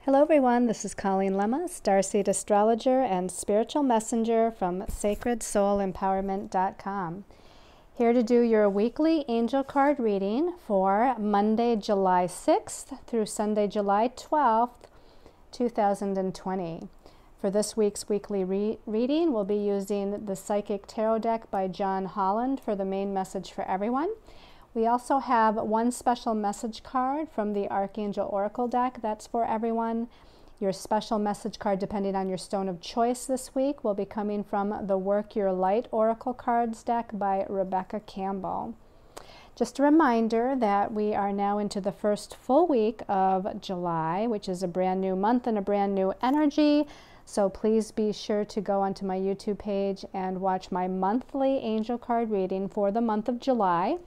Hello everyone, this is Colleen Lemma, Starseed Astrologer and Spiritual Messenger from SacredSoulEmpowerment.com. Here to do your weekly angel card reading for Monday, July 6th through Sunday, July 12th, 2020. For this week's weekly reading, we'll be using the Psychic Tarot deck by John Holland for the main message for everyone. We also have one special message card from the Archangel Oracle deck. That's for everyone. Your special message card, depending on your stone of choice this week, will be coming from the Work Your Light Oracle cards deck by Rebecca Campbell. Just a reminder that we are now into the first full week of July, which is a brand new month and a brand new energy. So please be sure to go onto my YouTube page and watch my monthly angel card reading for the month of July.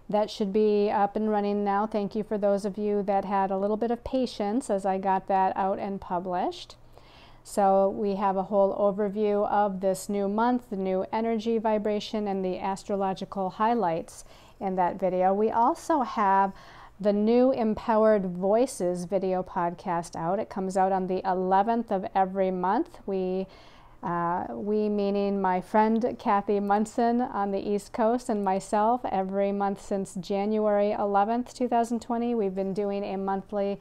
That should be up and running now. Thank you for those of you that had a little bit of patience as I got that out and published. So we have a whole overview of this new month, the new energy vibration, and the astrological highlights in that video. We also have the new Empowered Voices video podcast out. It comes out on the 11th of every month. We meaning my friend Kathy Munson on the East Coast and myself, every month since January 11th, 2020, we've been doing a monthly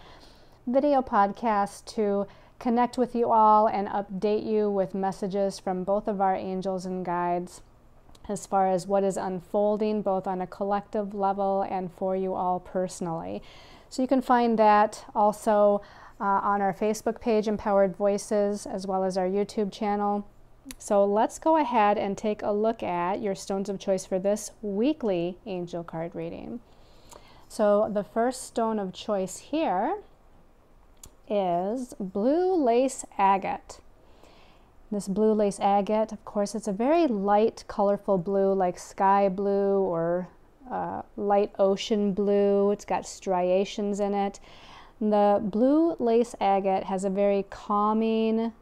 video podcast to connect with you all and update you with messages from both of our angels and guides as far as what is unfolding both on a collective level and for you all personally. So you can find that also on our Facebook page, Empowered Voices, as well as our YouTube channel. So let's go ahead and take a look at your stones of choice for this weekly angel card reading. So the first stone of choice here is blue lace agate. This blue lace agate, of course, it's a very light, colorful blue, like sky blue or light ocean blue. It's got striations in it. The blue lace agate has a very calming,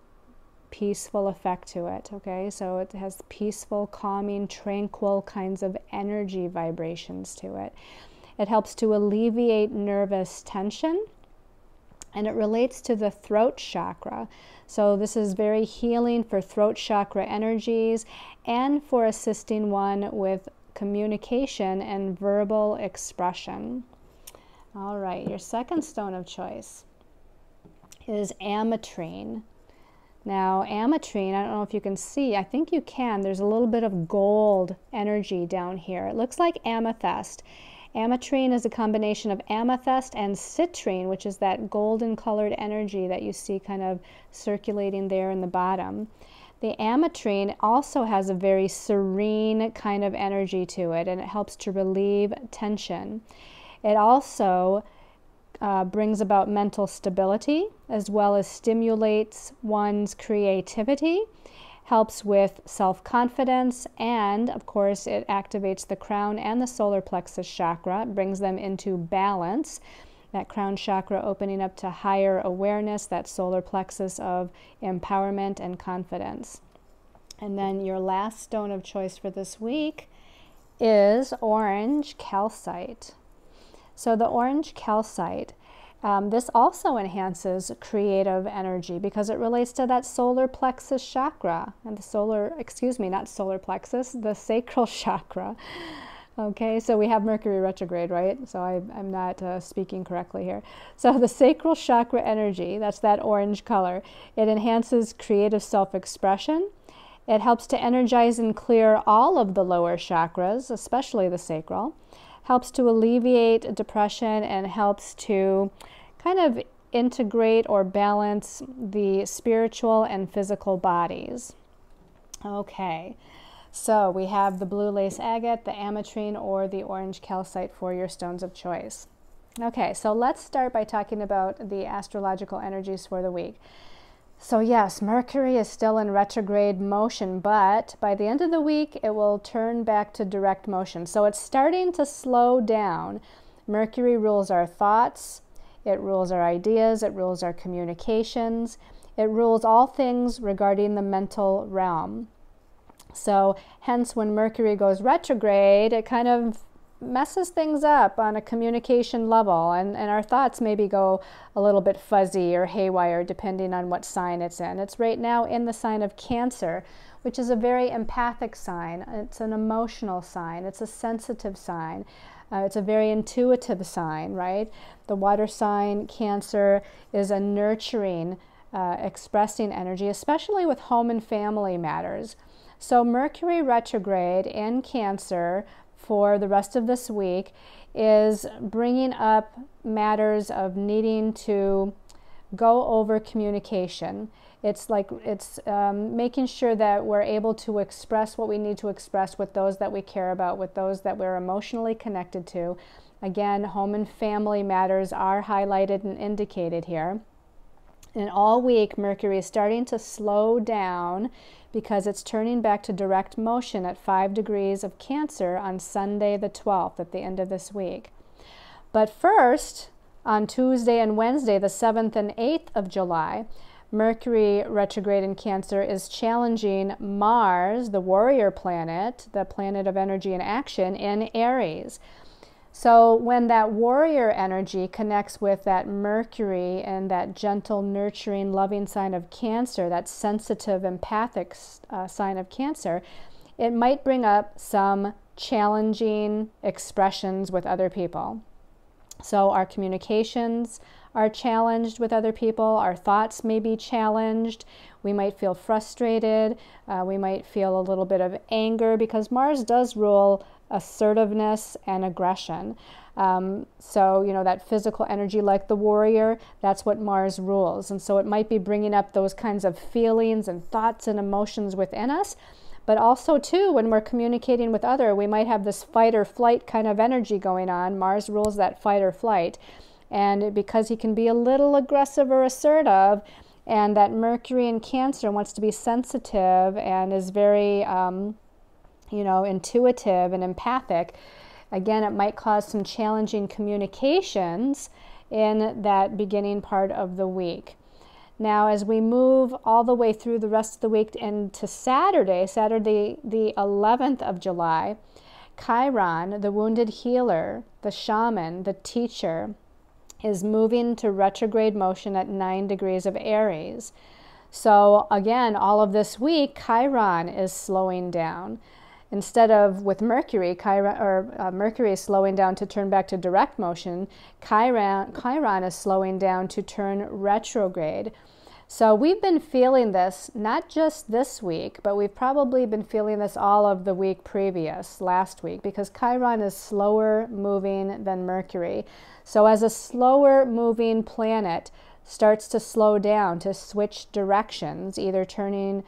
peaceful effect to it, okay? So it has peaceful, calming, tranquil kinds of energy vibrations to it. It helps to alleviate nervous tension, and it relates to the throat chakra. So this is very healing for throat chakra energies and for assisting one with communication and verbal expression. All right, your second stone of choice is ametrine. Now, ametrine, I don't know if you can see, I think you can. There's a little bit of gold energy down here. It looks like amethyst. Ametrine is a combination of amethyst and citrine, which is that golden colored energy that you see kind of circulating there in the bottom. The ametrine also has a very serene kind of energy to it, and it helps to relieve tension. It also brings about mental stability, as well as stimulates one's creativity, helps with self-confidence, and of course it activates the crown and the solar plexus chakra. It brings them into balance. That crown chakra opening up to higher awareness, that solar plexus of empowerment and confidence. And then your last stone of choice for this week is orange calcite. So the orange calcite, this also enhances creative energy because it relates to that solar plexus chakra and the the sacral chakra. Okay, so we have Mercury retrograde, right? So I'm not speaking correctly here. So the sacral chakra energy, that's that orange color, it enhances creative self-expression. It helps to energize and clear all of the lower chakras, especially the sacral. Helps to alleviate depression and helps to kind of integrate or balance the spiritual and physical bodies. Okay, so we have the blue lace agate, the ametrine, or the orange calcite for your stones of choice. Okay, so let's start by talking about the astrological energies for the week. So yes, Mercury is still in retrograde motion, but by the end of the week, it will turn back to direct motion. So it's starting to slow down. Mercury rules our thoughts, it rules our ideas, it rules our communications, it rules all things regarding the mental realm. So hence when Mercury goes retrograde, it kind of messes things up on a communication level, and our thoughts maybe go a little bit fuzzy or haywire depending on what sign it's in. It's right now in the sign of Cancer, which is a very empathic sign. It's an emotional sign. It's a sensitive sign. It's a very intuitive sign, right? The water sign, Cancer, is a nurturing, expressing energy, especially with home and family matters. So Mercury retrograde in Cancer for the rest of this week is bringing up matters of needing to go over communication. It's making sure that we're able to express what we need to express with those that we care about, with those that we're emotionally connected to. Again, home and family matters are highlighted and indicated here. And all week, Mercury is starting to slow down because it's turning back to direct motion at 5 degrees of Cancer on Sunday the 12th at the end of this week. But first, on Tuesday and Wednesday, the 7th and 8th of July, Mercury retrograde in Cancer is challenging Mars, the warrior planet, the planet of energy and action, in Aries. So when that warrior energy connects with that Mercury and that gentle, nurturing, loving sign of Cancer, that sensitive, empathic sign of Cancer, it might bring up some challenging expressions with other people. So our communications are challenged with other people. Our thoughts may be challenged. We might feel frustrated. We might feel a little bit of anger because Mars does rule assertiveness and aggression. So, you know, that physical energy like the warrior, that's what Mars rules. And so it might be bringing up those kinds of feelings and thoughts and emotions within us. But also, too, when we're communicating with other, we might have this fight or flight kind of energy going on. Mars rules that fight or flight. And because he can be a little aggressive or assertive, and that Mercury in Cancer wants to be sensitive and is very intuitive and empathic, again, it might cause some challenging communications in that beginning part of the week. Now, as we move all the way through the rest of the week into Saturday the 11th of July, Chiron, the wounded healer, the shaman, the teacher, is moving to retrograde motion at 9 degrees of Aries. So again, all of this week, Chiron is slowing down. Instead of with Mercury, Mercury is slowing down to turn back to direct motion, Chiron is slowing down to turn retrograde. So we've been feeling this not just this week, but we've probably been feeling this all of the week previous, last week, because Chiron is slower moving than Mercury. So as a slower moving planet starts to slow down, to switch directions, either turning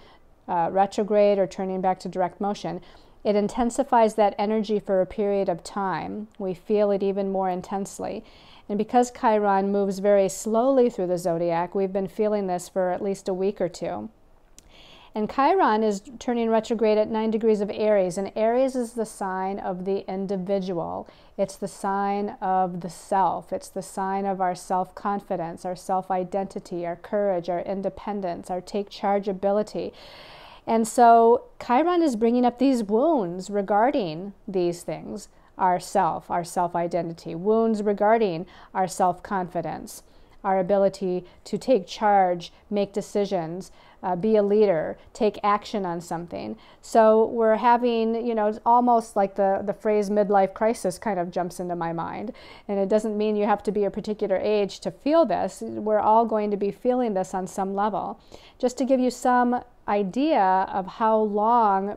retrograde or turning back to direct motion, it intensifies that energy for a period of time. We feel it even more intensely. And because Chiron moves very slowly through the zodiac, we've been feeling this for at least a week or two. And Chiron is turning retrograde at 9 degrees of Aries, and Aries is the sign of the individual. It's the sign of the self. It's the sign of our self-confidence, our self-identity, our courage, our independence, our take-charge ability. And so Chiron is bringing up these wounds regarding these things, our self-identity, wounds regarding our self-confidence, our ability to take charge, make decisions, be a leader, take action on something. So we're having, it's almost like the phrase midlife crisis kind of jumps into my mind. And it doesn't mean you have to be a particular age to feel this. We're all going to be feeling this on some level. Just to give you some idea of how long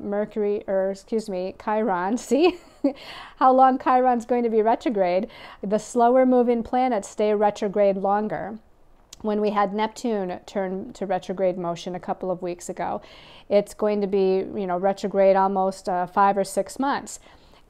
Chiron, see? How long Chiron's going to be retrograde. The slower moving planets stay retrograde longer. When we had Neptune turn to retrograde motion a couple of weeks ago, it's going to be, retrograde almost 5 or 6 months.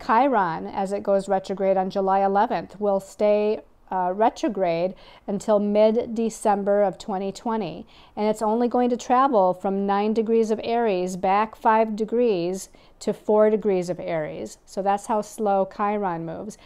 Chiron, as it goes retrograde on July 11th, will stay retrograde until mid-December of 2020. And it's only going to travel from 9 degrees of Aries back 5 degrees to 4 degrees of Aries. So that's how slow Chiron moves.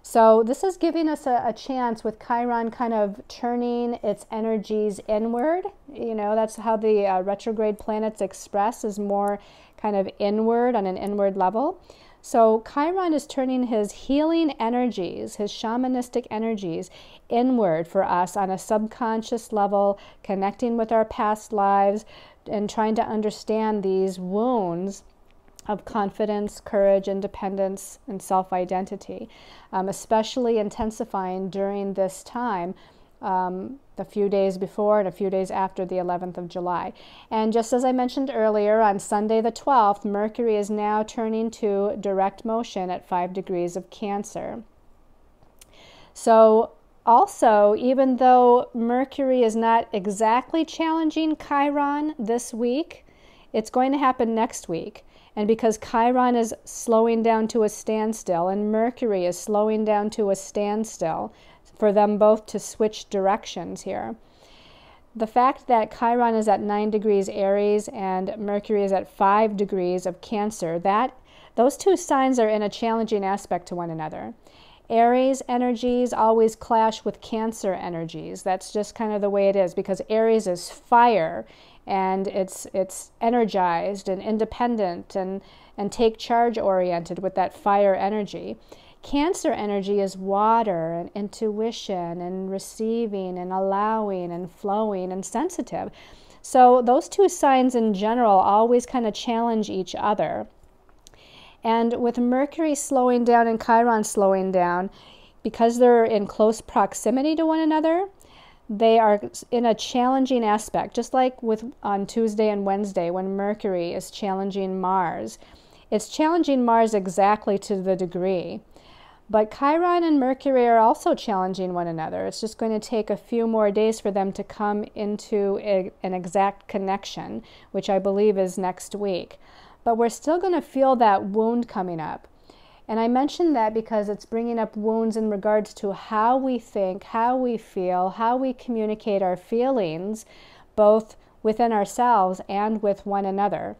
So this is giving us a chance with Chiron kind of turning its energies inward. That's how the retrograde planets express, is more kind of inward, on an inward level. So Chiron is turning his healing energies, his shamanistic energies, inward for us on a subconscious level, connecting with our past lives and trying to understand these wounds of confidence, courage, independence, and self-identity, especially intensifying during this time, a few days before and a few days after the 11th of July. And just as I mentioned earlier, on Sunday the 12th, Mercury is now turning to direct motion at 5 degrees of Cancer. So also, even though Mercury is not exactly challenging Chiron this week, it's going to happen next week. And because Chiron is slowing down to a standstill and Mercury is slowing down to a standstill, for them both to switch directions here. The fact that Chiron is at 9 degrees Aries and Mercury is at 5 degrees of Cancer, those two signs are in a challenging aspect to one another. Aries energies always clash with Cancer energies. That's just kind of the way it is, because Aries is fire, and it's energized and independent and take charge oriented with that fire energy. Cancer energy is water and intuition and receiving and allowing and flowing and sensitive. So those two signs in general always kind of challenge each other. And with Mercury slowing down and Chiron slowing down, because they're in close proximity to one another, they are in a challenging aspect, just like on Tuesday and Wednesday when Mercury is challenging Mars. It's challenging Mars exactly to the degree. But Chiron and Mercury are also challenging one another. It's just going to take a few more days for them to come into an exact connection, which I believe is next week. But we're still going to feel that wound coming up. And I mention that because it's bringing up wounds in regards to how we think, how we feel, how we communicate our feelings, both within ourselves and with one another.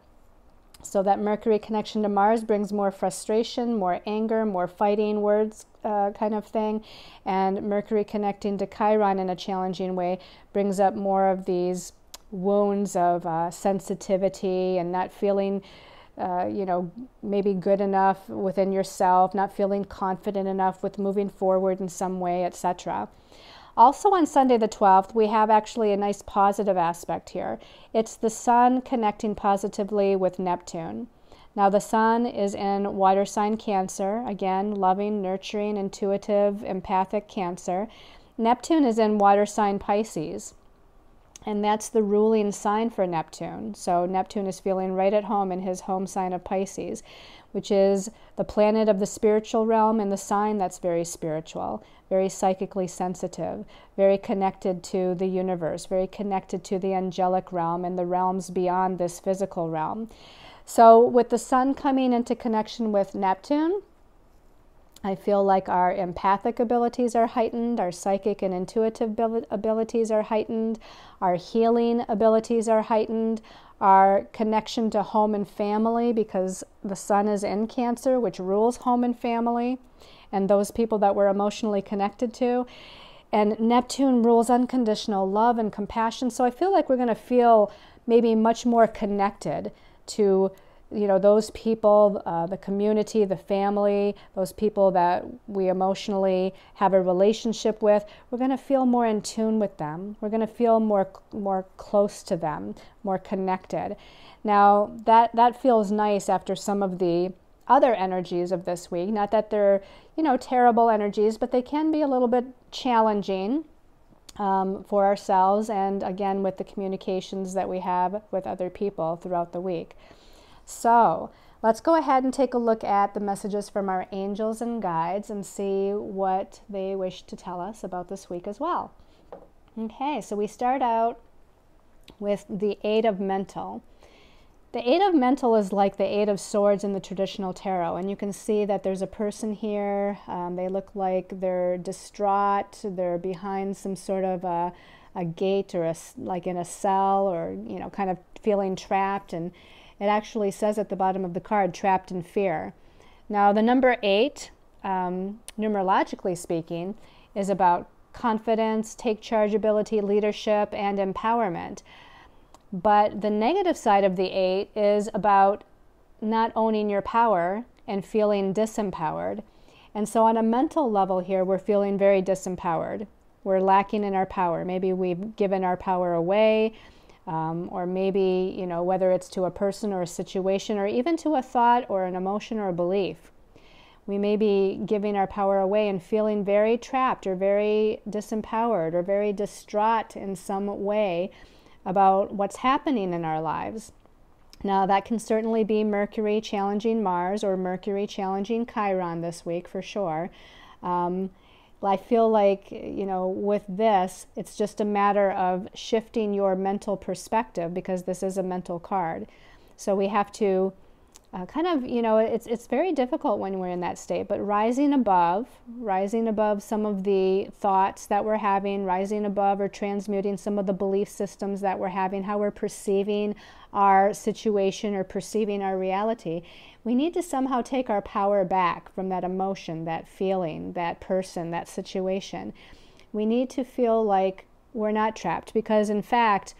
So that Mercury connection to Mars brings more frustration, more anger, more fighting words kind of thing. And Mercury connecting to Chiron in a challenging way brings up more of these wounds of sensitivity and not feeling, maybe good enough within yourself, not feeling confident enough with moving forward in some way, etc. Also on Sunday the 12th, we have actually a nice positive aspect here. It's the Sun connecting positively with Neptune. Now the Sun is in water sign Cancer, again, loving, nurturing, intuitive, empathic Cancer. Neptune is in water sign Pisces, and that's the ruling sign for Neptune. So Neptune is feeling right at home in his home sign of Pisces, which is the planet of the spiritual realm and the sign that's very spiritual, very psychically sensitive, very connected to the universe, very connected to the angelic realm and the realms beyond this physical realm. So with the Sun coming into connection with Neptune, I feel like our empathic abilities are heightened, our psychic and intuitive abilities are heightened, our healing abilities are heightened, our connection to home and family, because the Sun is in Cancer, which rules home and family, and those people that we're emotionally connected to. And Neptune rules unconditional love and compassion. So I feel like we're going to feel maybe much more connected to those people, the community, the family, those people that we emotionally have a relationship with. We're going to feel more in tune with them. We're going to feel more close to them, more connected. Now, that feels nice after some of the other energies of this week. Not that they're, terrible energies, but they can be a little bit challenging for ourselves and, again, with the communications that we have with other people throughout the week. So let's go ahead and take a look at the messages from our angels and guides and see what they wish to tell us about this week as well. Okay, so we start out with the Eight of Mental. The Eight of Mental is like the Eight of Swords in the traditional tarot, and you can see that there's a person here. They look like they're distraught. They're behind some sort of a gate, or like in a cell, or kind of feeling trapped. And it actually says at the bottom of the card, trapped in fear. Now, the number 8, numerologically speaking, is about confidence, take charge ability, leadership, and empowerment. But the negative side of the 8 is about not owning your power and feeling disempowered. And so on a mental level here, we're feeling very disempowered. We're lacking in our power. Maybe we've given our power away, or maybe, you know, whether it's to a person or a situation, or even to a thought or an emotion or a belief. We may be giving our power away and feeling very trapped or very disempowered or very distraught in some way about what's happening in our lives. Now, that can certainly be Mercury challenging Mars or Mercury challenging Chiron this week for sure. I feel like, you know, with this, it's just a matter of shifting your mental perspective, because this is a mental card. So we have to kind of, you know, it's very difficult when we're in that state, but rising above some of the thoughts that we're having, rising above or transmuting some of the belief systems that we're having, how we're perceiving our situation or perceiving our reality. We need to somehow take our power back from that emotion, that feeling, that person, that situation. We need to feel like we're not trapped, because in fact,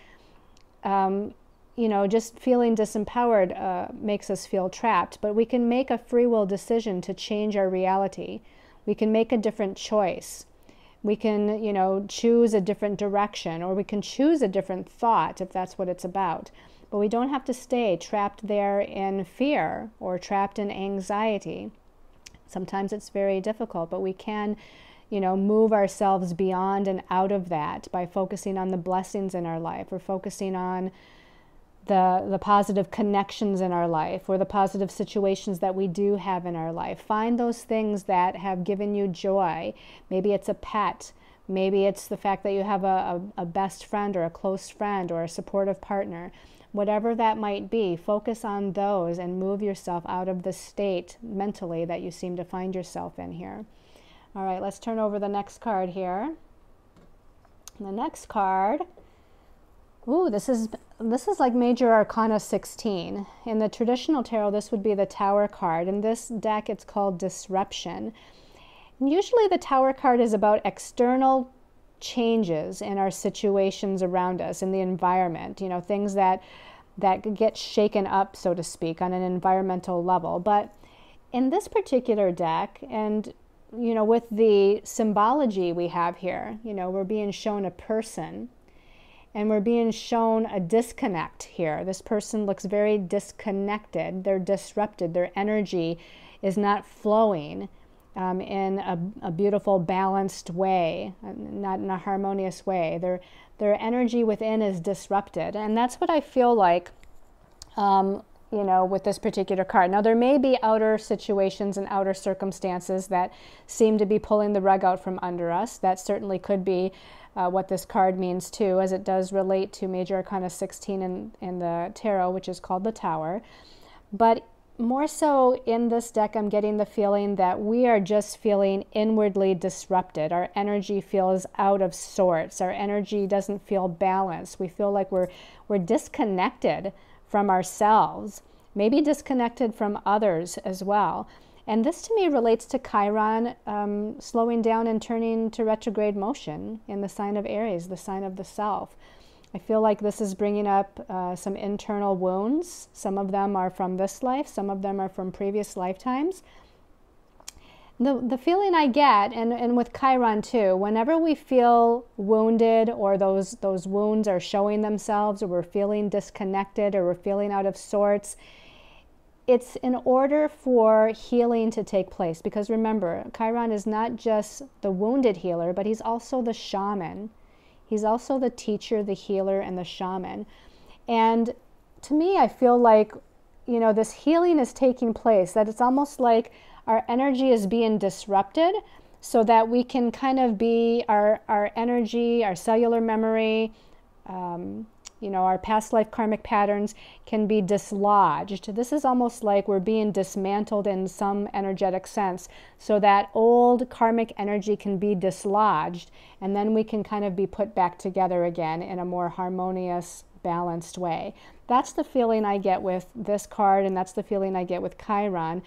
you know, just feeling disempowered makes us feel trapped, but we can make a free will decision to change our reality. We can make a different choice. We can, you know, choose a different direction, or we can choose a different thought if that's what it's about. But we don't have to stay trapped there in fear or trapped in anxiety. Sometimes it's very difficult, but we can, you know, move ourselves beyond and out of that by focusing on the blessings in our life, or focusing on the positive connections in our life, or the positive situations that we do have in our life. Find those things that have given you joy. Maybe it's a pet. Maybe it's the fact that you have a best friend or a close friend or a supportive partner. Whatever that might be, focus on those and move yourself out of the state mentally that you seem to find yourself in here. All right, let's turn over the next card here. The next card, ooh, this is like Major Arcana 16. In the traditional tarot, this would be the Tower card. In this deck, it's called Disruption. And usually the Tower card is about external changes in our situations around us, in the environment, you know, things that get shaken up, so to speak, on an environmental level. But in this particular deck, and, you know, with the symbology we have here, you know, we're being shown a person, and we're being shown a disconnect here. This person looks very disconnected. They're disrupted. Their energy is not flowing in a beautiful, balanced way, not in a harmonious way. Their energy within is disrupted. And that's what I feel like, you know, with this particular card. Now, there may be outer situations and outer circumstances that seem to be pulling the rug out from under us. That certainly could be what this card means too, as it does relate to Major Arcana 16 in the tarot, which is called the Tower. But more so in this deck, I'm getting the feeling that we are just feeling inwardly disrupted. Our energy feels out of sorts. Our energy doesn't feel balanced. We feel like we're disconnected from ourselves, maybe disconnected from others as well. And this to me relates to Chiron slowing down and turning to retrograde motion in the sign of Aries, the sign of the self. I feel like this is bringing up some internal wounds. Some of them are from this life, some of them are from previous lifetimes. The feeling I get, and with Chiron too, whenever we feel wounded, or those wounds are showing themselves, or we're feeling disconnected, or we're feeling out of sorts, it's in order for healing to take place. Because remember, Chiron is not just the wounded healer, but he's also the shaman. He's also the teacher, the healer, and the shaman. And to me, I feel like, you know, this healing is taking place, that it's almost like our energy is being disrupted so that we can kind of be our energy, our cellular memory, you know, our past life karmic patterns can be dislodged. This is almost like we're being dismantled in some energetic sense, so that old karmic energy can be dislodged, and then we can kind of be put back together again in a more harmonious, balanced way. That's the feeling I get with this card, and that's the feeling I get with Chiron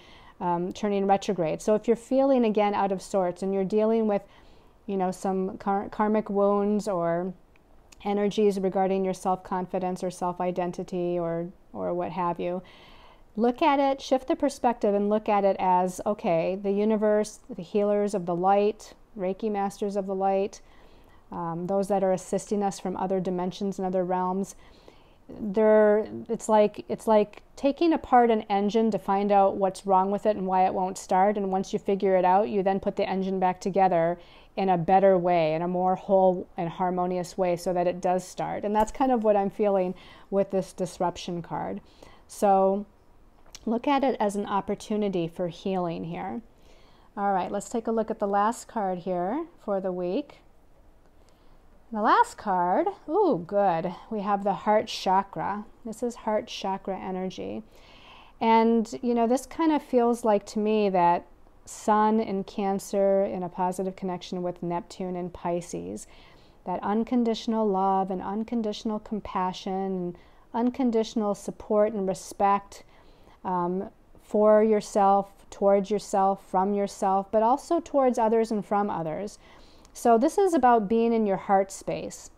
turning retrograde. So if you're feeling again out of sorts, and you're dealing with, you know, some karmic wounds or energies regarding your self-confidence or self-identity or what have you, look at it, shift the perspective and look at it as, okay, the universe, the healers of the light, Reiki masters of the light, those that are assisting us from other dimensions and other realms, it's like taking apart an engine to find out what's wrong with it and why it won't start. And once you figure it out, you then put the engine back together in a better way, in a more whole and harmonious way, so that it does start. And that's kind of what I'm feeling with this disruption card. So look at it as an opportunity for healing here. All right, let's take a look at the last card here for the week. The last card, ooh, good. We have the heart chakra. This is heart chakra energy. And, you know, this kind of feels like to me that Sun in Cancer in a positive connection with Neptune in Pisces, that unconditional love and unconditional compassion, and unconditional support and respect for yourself, towards yourself, from yourself, but also towards others and from others. So this is about being in your heart space,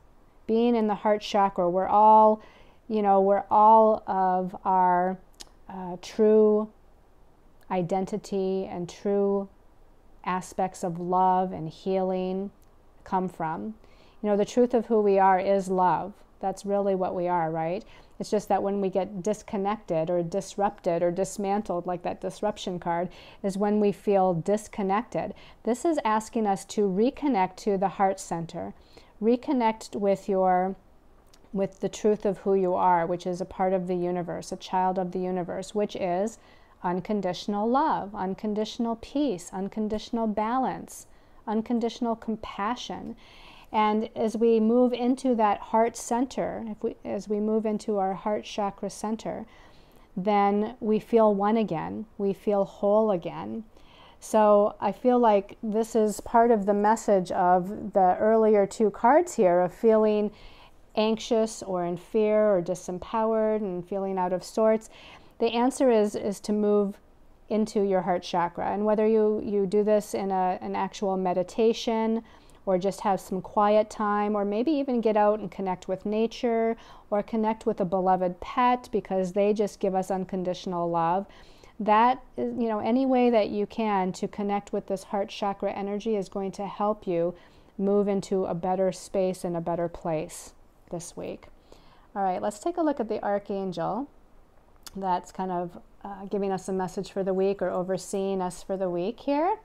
being in the heart chakra. We're all, you know, we're all of our true identity and true aspects of love and healing come from. You know, the truth of who we are is love. That's really what we are, right? It's just that when we get disconnected or disrupted or dismantled, like that disruption card, is when we feel disconnected. This is asking us to reconnect to the heart center, reconnect with the truth of who you are, which is a part of the universe, a child of the universe, which is unconditional love, unconditional peace, unconditional balance, unconditional compassion. And as we move into that heart center, as we move into our heart chakra center, then we feel one again. We feel whole again. So I feel like this is part of the message of the earlier two cards here of feeling anxious or in fear or disempowered and feeling out of sorts. The answer is to move into your heart chakra. And whether you do this in an actual meditation, or just have some quiet time, or maybe even get out and connect with nature, or connect with a beloved pet because they just give us unconditional love. That, you know, any way that you can to connect with this heart chakra energy is going to help you move into a better space and a better place this week. All right, let's take a look at the archangel that's kind of giving us a message for the week or overseeing us for the week here.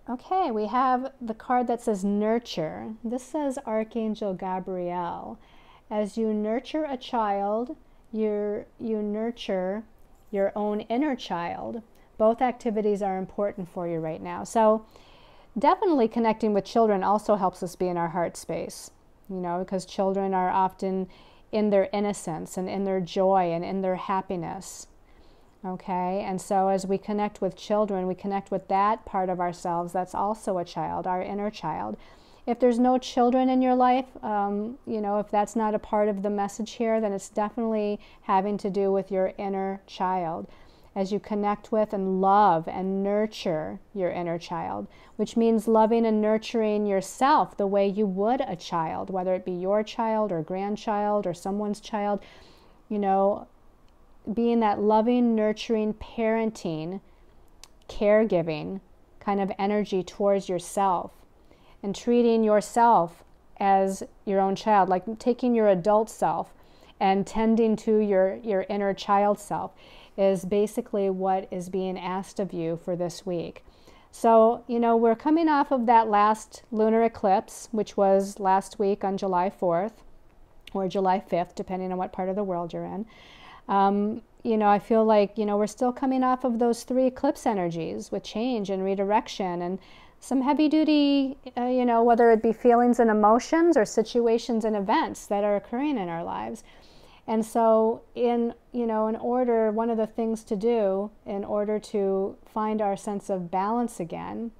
Okay, we have the card that says nurture. This says Archangel Gabriel. As you nurture a child, you nurture your own inner child. Both activities are important for you right now. So definitely connecting with children also helps us be in our heart space, you know, because children are often in their innocence and in their joy and in their happiness. Okay, and so as we connect with children, we connect with that part of ourselves that's also a child, our inner child. If there's no children in your life, you know, if that's not a part of the message here, then it's definitely having to do with your inner child. As you connect with and love and nurture your inner child, which means loving and nurturing yourself the way you would a child, whether it be your child or grandchild or someone's child, you know, being that loving, nurturing, parenting, caregiving kind of energy towards yourself, and treating yourself as your own child, like taking your adult self and tending to your inner child self is basically what is being asked of you for this week. So, you know, we're coming off of that last lunar eclipse, which was last week on July 4th or July 5th, depending on what part of the world you're in. You know, I feel like, you know, we're still coming off of those 3 eclipse energies with change and redirection and some heavy duty, you know, whether it be feelings and emotions or situations and events that are occurring in our lives. And so in order, one of the things to do in order to find our sense of balance again,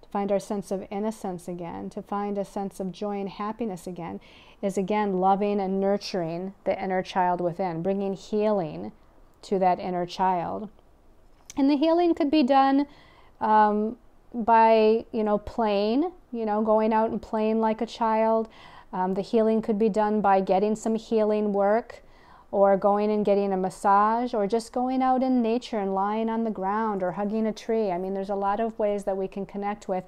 to find our sense of innocence again, to find a sense of joy and happiness again, is again loving and nurturing the inner child within, bringing healing to that inner child. And the healing could be done by, you know, playing, you know, going out and playing like a child. The healing could be done by getting some healing work, or going and getting a massage, or just going out in nature and lying on the ground or hugging a tree. I mean, there's a lot of ways that we can connect with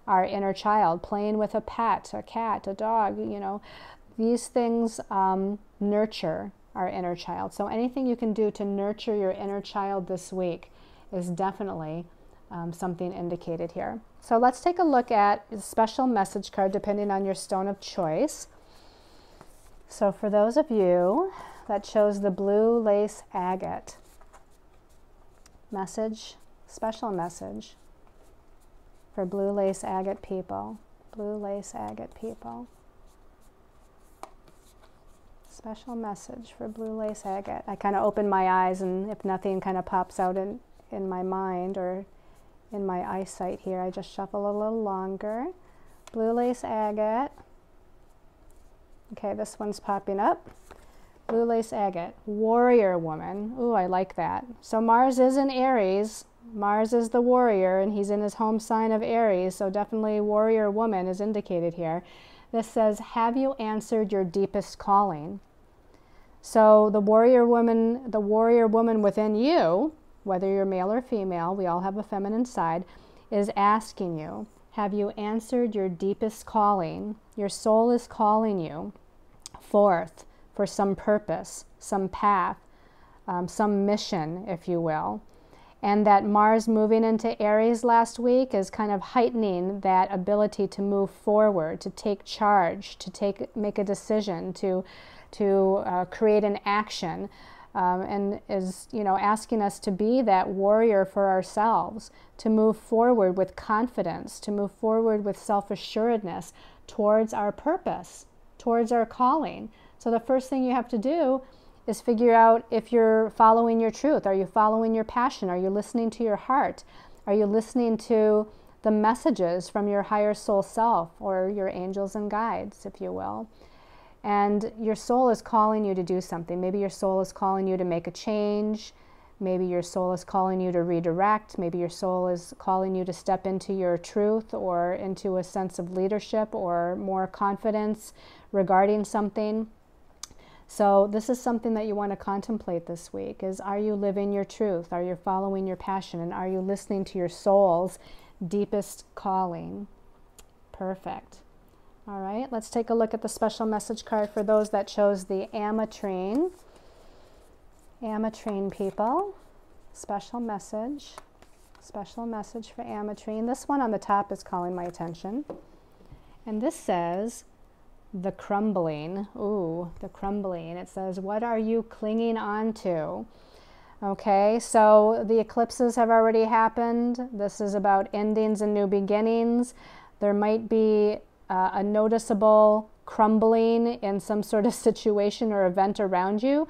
our inner child. Playing with a pet, a cat, a dog, you know, these things nurture our inner child. So anything you can do to nurture your inner child this week is definitely something indicated here. So let's take a look at a special message card depending on your stone of choice. So for those of you that chose the blue lace agate, message, special message for blue lace agate people, blue lace agate people. Special message for blue lace agate. I kind of open my eyes, and if nothing kind of pops out in my mind or in my eyesight here, I just shuffle a little longer. Blue lace agate. Okay, this one's popping up. Blue lace agate. Warrior woman. Ooh, I like that. So Mars is in Aries. Mars is the warrior, and he's in his home sign of Aries, so definitely warrior woman is indicated here. This says, have you answered your deepest calling? So the warrior woman within you, whether you're male or female, we all have a feminine side, is asking you, have you answered your deepest calling? Your soul is calling you forth for some purpose, some path, some mission, if you will. And that Mars moving into Aries last week is kind of heightening that ability to move forward, to take charge, to make a decision, to create an action, and is, you know, asking us to be that warrior for ourselves, to move forward with confidence, to move forward with self-assuredness towards our purpose, towards our calling. So the first thing you have to do is figure out if you're following your truth. Are you following your passion? Are you listening to your heart? Are you listening to the messages from your higher soul self, or your angels and guides, if you will? And your soul is calling you to do something. Maybe your soul is calling you to make a change. Maybe your soul is calling you to redirect. Maybe your soul is calling you to step into your truth, or into a sense of leadership or more confidence regarding something. So this is something that you want to contemplate this week, is, are you living your truth? Are you following your passion? And are you listening to your soul's deepest calling? Perfect. All right, let's take a look at the special message card for those that chose the Ametrine. Ametrine people, special message for Ametrine. This one on the top is calling my attention. And this says, the crumbling. Ooh, the crumbling. It says, what are you clinging on to? Okay, so the eclipses have already happened. This is about endings and new beginnings. There might be a noticeable crumbling in some sort of situation or event around you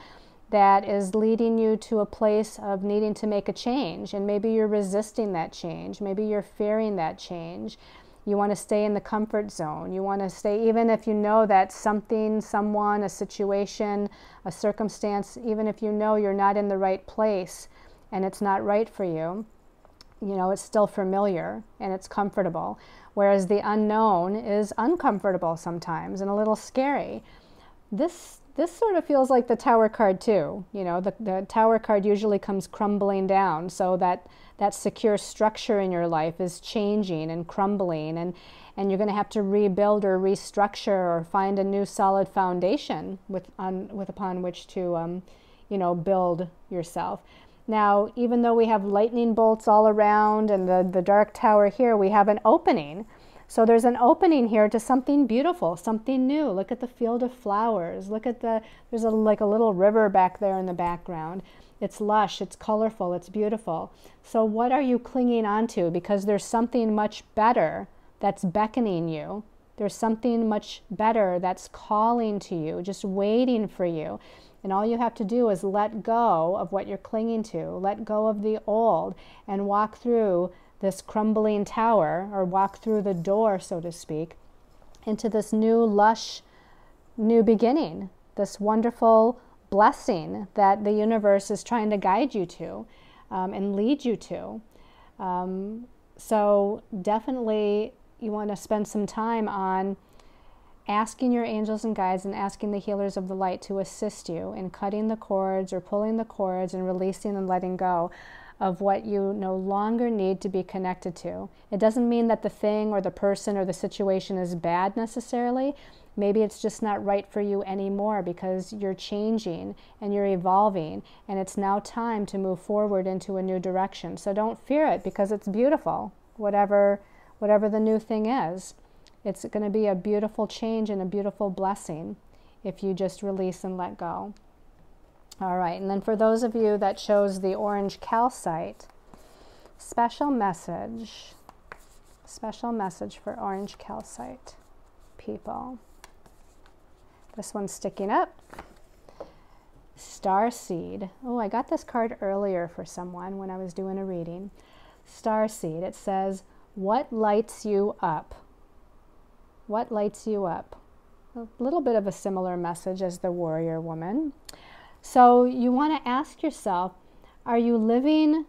that is leading you to a place of needing to make a change. And maybe you're resisting that change. Maybe you're fearing that change. You want to stay in the comfort zone. You want to stay, even if you know that something, someone, a situation, a circumstance, even if you know you're not in the right place and it's not right for you, you know, it's still familiar and it's comfortable. Whereas the unknown is uncomfortable sometimes and a little scary. This sort of feels like the Tower card too. You know, the Tower card usually comes crumbling down, so that secure structure in your life is changing and crumbling, and you're going to have to rebuild or restructure or find a new solid foundation upon which to you know, build yourself. Now, even though we have lightning bolts all around and the dark tower here, we have an opening. So there's an opening here to something beautiful, something new. Look at the field of flowers. Look at there's like a little river back there in the background. It's lush, it's colorful, it's beautiful. So what are you clinging onto? Because there's something much better that's beckoning you. There's something much better that's calling to you, just waiting for you. And all you have to do is let go of what you're clinging to, let go of the old, and walk through this crumbling tower, or walk through the door, so to speak, into this new, lush, new beginning, this wonderful blessing that the universe is trying to guide you to and lead you to. So definitely you want to spend some time on asking your angels and guides and asking the healers of the light to assist you in cutting the cords or pulling the cords and releasing and letting go of what you no longer need to be connected to. It doesn't mean that the thing or the person or the situation is bad necessarily. Maybe it's just not right for you anymore because you're changing and you're evolving, and it's now time to move forward into a new direction. So don't fear it, because it's beautiful, whatever the new thing is. It's going to be a beautiful change and a beautiful blessing if you just release and let go. All right, and then for those of you that chose the orange calcite, special message for orange calcite people. This one's sticking up. Starseed. Oh, I got this card earlier for someone when I was doing a reading. Starseed. It says, what lights you up? What lights you up? A little bit of a similar message as the warrior woman. So you want to ask yourself, are you living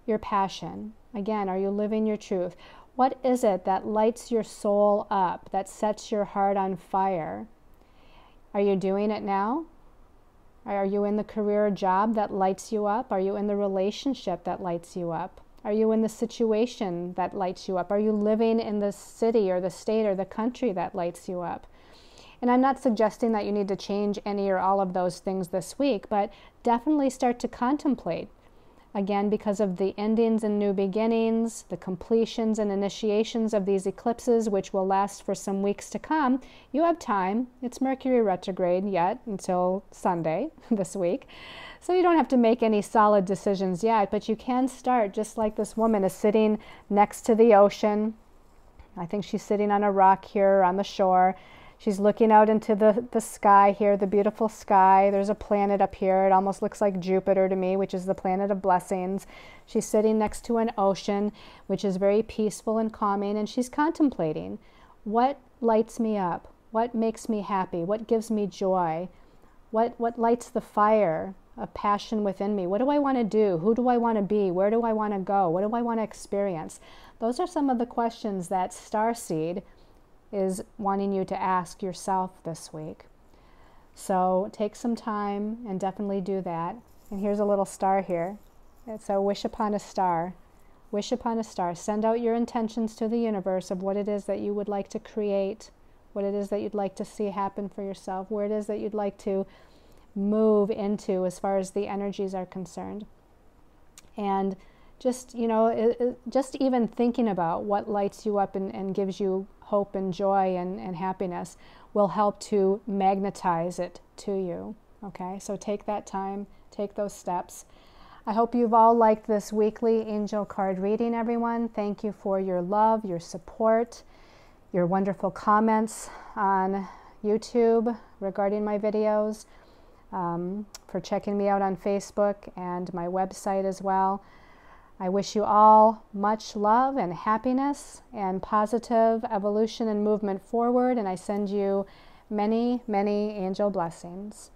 your passion? Again, are you living your truth? What is it that lights your soul up, that sets your heart on fire? Are you doing it now? Are you in the career or job that lights you up? Are you in the relationship that lights you up? Are you in the situation that lights you up? Are you living in the city or the state or the country that lights you up? And I'm not suggesting that you need to change any or all of those things this week, but definitely start to contemplate. Again, because of the endings and new beginnings, the completions and initiations of these eclipses, which will last for some weeks to come, you have time. It's Mercury retrograde yet until Sunday this week. So you don't have to make any solid decisions yet, but you can start, just like this woman is sitting next to the ocean. I think she's sitting on a rock here on the shore. She's looking out into the sky here, the beautiful sky. There's a planet up here. It almost looks like Jupiter to me, which is the planet of blessings. She's sitting next to an ocean, which is very peaceful and calming, and she's contemplating, what lights me up? What makes me happy? What gives me joy? What lights the fire of passion within me? What do I want to do? Who do I want to be? Where do I want to go? What do I want to experience? Those are some of the questions that Starseed is wanting you to ask yourself this week. So take some time and definitely do that. And here's a little star here. It's a wish upon a star. Wish upon a star. Send out your intentions to the universe of what it is that you would like to create, what it is that you'd like to see happen for yourself, where it is that you'd like to move into as far as the energies are concerned. And just, just even thinking about what lights you up and gives you hope and joy and happiness will help to magnetize it to you. Okay, so take that time, take those steps. I hope you've all liked this weekly angel card reading, everyone. Thank you for your love, your support, your wonderful comments on YouTube regarding my videos, for checking me out on Facebook and my website as well. I wish you all much love and happiness and positive evolution and movement forward, and I send you many, many angel blessings.